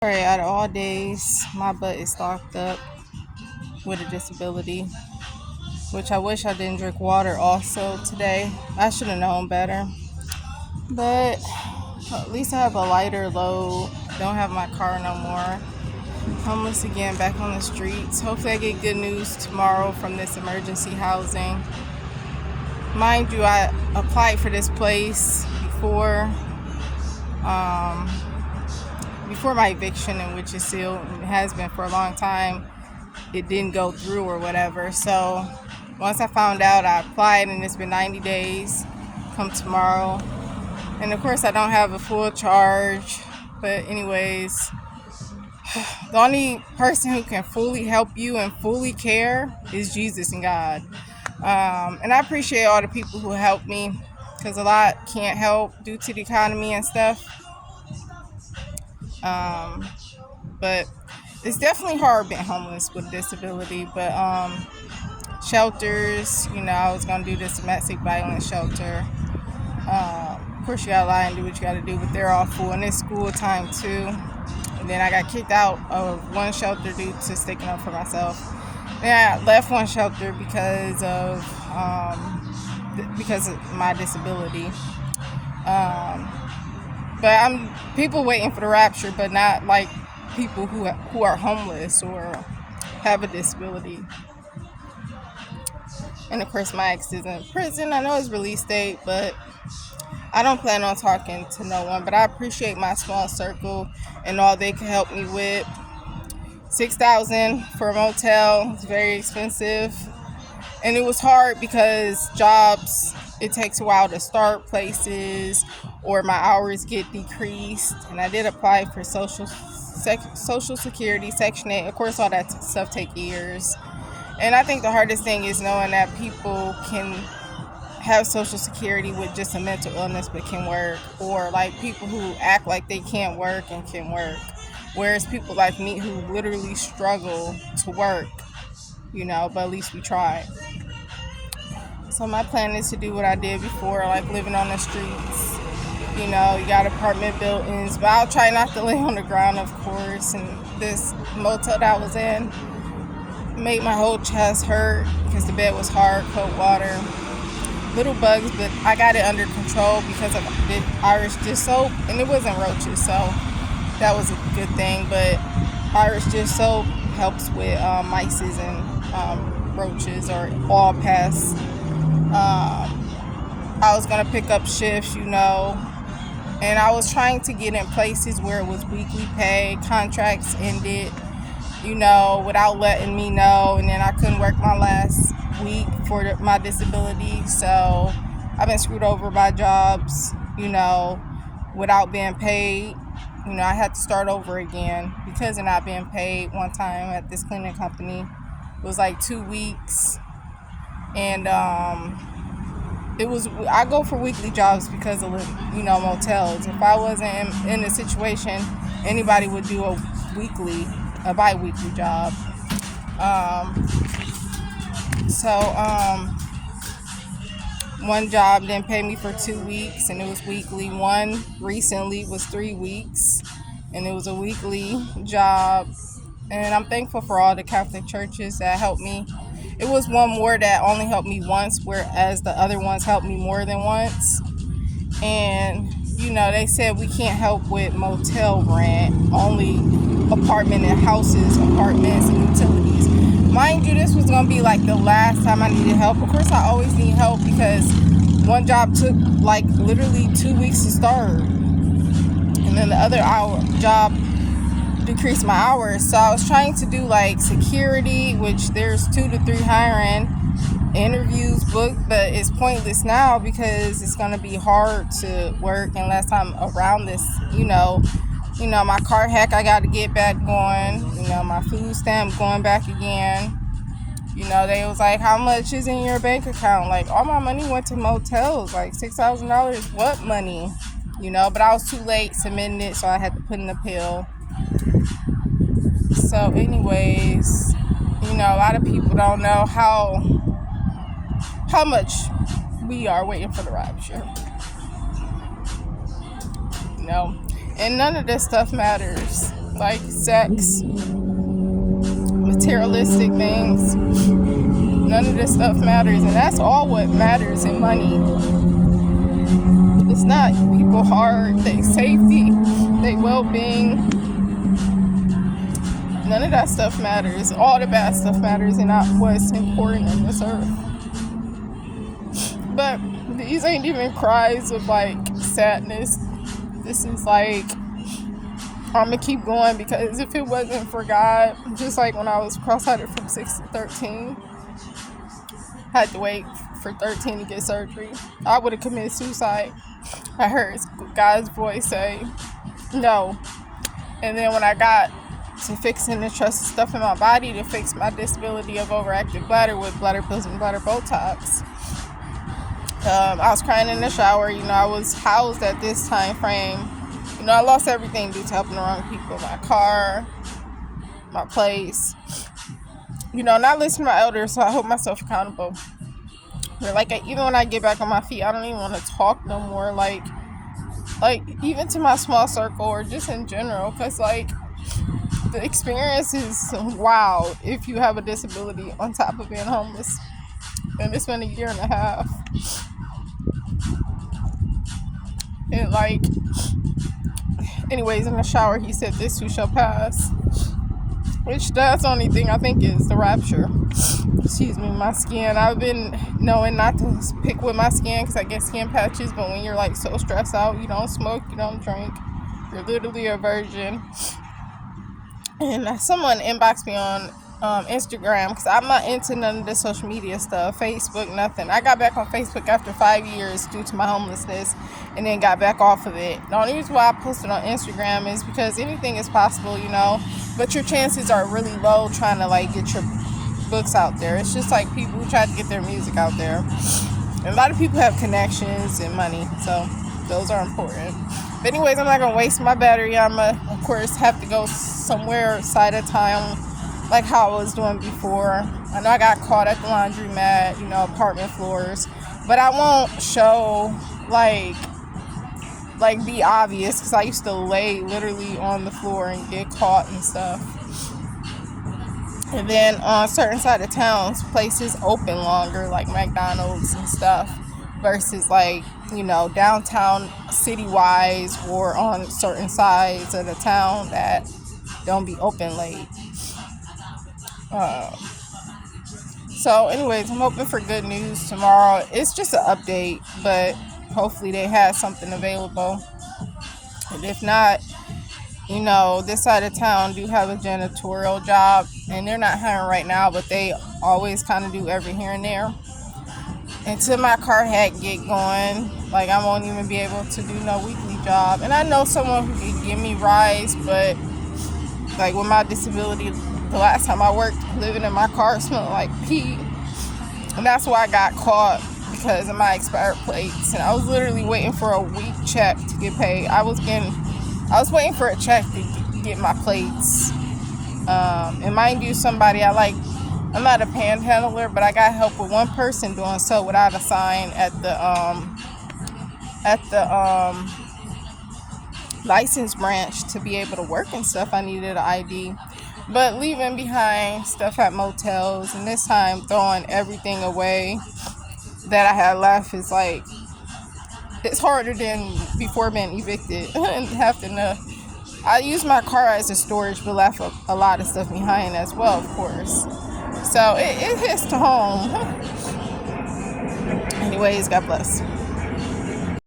Alright, out of all days, my butt is stocked up with a disability, which I wish I didn't drink water also today. I should have known better. But at least I have a lighter load. Don't have my car no more. Homeless again, back on the streets. Hopefully I get good news tomorrow from this emergency housing. Mind you, I applied for this place before my eviction, in which is still it has been for a long time. It didn't go through or whatever. So once I found out, I applied, and it's been 90 days. Come tomorrow, and of course I don't have a full charge. But anyways, the only person who can fully help you and fully care is Jesus and God. And I appreciate all the people who helped me, because a lot can't help due to the economy and stuff. But it's definitely hard being homeless with a disability. But shelters, I was going to do this domestic violence shelter. Of course, you got to lie and do what you got to do, but they're all full, and it's school time too. And then I got kicked out of one shelter due to sticking up for myself. Then I left one shelter because of my disability. But I'm people waiting for the rapture, but not like people who are homeless or have a disability. And of course, my ex is in prison. I know his release date, but I don't plan on talking to no one. But I appreciate my small circle and all they can help me with. $6,000 for a motel is very expensive, and it was hard because jobs, it takes a while to start places, or my hours get decreased. And I did apply for Social Security, Section 8. Of course, all that stuff takes years. And I think the hardest thing is knowing that people can have Social Security with just a mental illness but can work, or like people who act like they can't work and can work. Whereas people like me who literally struggle to work, but at least we try. So my plan is to do what I did before, like living on the streets. You got apartment buildings, but I'll try not to lay on the ground, of course. And this motel that I was in made my whole chest hurt because the bed was hard, cold water, little bugs, but I got it under control because of the Irish dish soap, and it wasn't roaches, so that was a good thing. But Irish dish soap helps with mice and roaches or all pests. I was going to pick up shifts, and I was trying to get in places where it was weekly pay. Contracts ended, without letting me know, and then I couldn't work my last week for my disability. So I've been screwed over by jobs, without being paid. I had to start over again because of not being paid. One time at this cleaning company, it was like 2 weeks, and I go for weekly jobs because of motels. If I wasn't in a situation, anybody would do a bi-weekly job. One job didn't pay me for 2 weeks, and it was weekly. One recently was 3 weeks, and it was a weekly job. And I'm thankful for all the Catholic churches that helped me. It was one more that only helped me once, whereas the other ones helped me more than once. And they said we can't help with motel rent, only apartments, and utilities. Mind you, this was going to be like the last time I needed help. Of course, I always need help because one job took like literally 2 weeks to start. And then the other job decreased my hours. So I was trying to do like security, which there's 2 to 3 hiring, interviews booked, but it's pointless now because it's going to be hard to work unless I'm around this, my car hack, I got to get back going. My food stamp going back again. They was like, how much is in your bank account? Like, all my money went to motels, like $6,000. What money? But I was too late submitting it, so I had to put in the appeal. So anyways, a lot of people don't know how much we are waiting for the rapture. And none of this stuff matters. like sex, materialistic things. None of this stuff matters, and that's all what matters in money. It's not people heart, their safety, their well-being. None of that stuff matters. All the bad stuff matters, and not what's important on this earth. But these ain't even cries of like sadness. This is like, I'm gonna keep going, because if it wasn't for God, just like when I was cross-eyed from 6 to 13, had to wait for 13 to get surgery, I would have committed suicide. I heard God's voice say no. And then when I got to fixing the trust stuff in my body to fix my disability of overactive bladder with bladder pills and bladder Botox, I was crying in the shower. I was housed at this time frame. I lost everything due to helping the wrong people. My car, my place. Not listening to my elders, so I hold myself accountable. But even when I get back on my feet, I don't even want to talk no more. Like even to my small circle or just in general, because the experience is wild if you have a disability on top of being homeless. And it's been a year and a half. And anyways, in the shower, he said, "This too shall pass." Which that's the only thing I think is the rapture. Excuse me, my skin. I've been knowing not to pick with my skin because I get skin patches. But when you're so stressed out, you don't smoke, you don't drink. You're literally a virgin. And someone inboxed me on Instagram, because I'm not into none of the social media stuff, Facebook, nothing. I got back on Facebook after 5 years due to my homelessness, and then got back off of it. The only reason why I posted on Instagram is because anything is possible, but your chances are really low trying to get your books out there. It's just people who try to get their music out there. And a lot of people have connections and money, so those are important. But anyways, I'm not gonna waste my battery. I'm gonna, of course, have to go somewhere side of town, like how I was doing before. I know I got caught at the laundromat, apartment floors, but I won't show be obvious, because I used to lay literally on the floor and get caught and stuff. And then on certain side of towns, places open longer, like McDonald's and stuff, versus downtown city-wise, or on certain sides of the town that don't be open late. So anyways, I'm hoping for good news tomorrow. It's just an update, but hopefully they have something available. And if not, this side of town do have a janitorial job, and they're not hiring right now, but they always kind of do every here and there. Until my car had get going, I won't even be able to do no weekly job. And I know someone who can give me rides, but with my disability, the last time I worked, living in my car smelled like pee. And that's why I got caught, because of my expired plates. And I was literally waiting for a week check to get paid. I was waiting for a check to get my plates. And mind you, I'm not a panhandler, but I got help with one person doing so without a sign at the license branch to be able to work and stuff. I needed an ID. But leaving behind stuff at motels, and this time throwing everything away that I had left is it's harder than before being evicted and having to. I use my car as a storage, but left a lot of stuff behind as well, of course. So it hits to home. Anyways, God bless.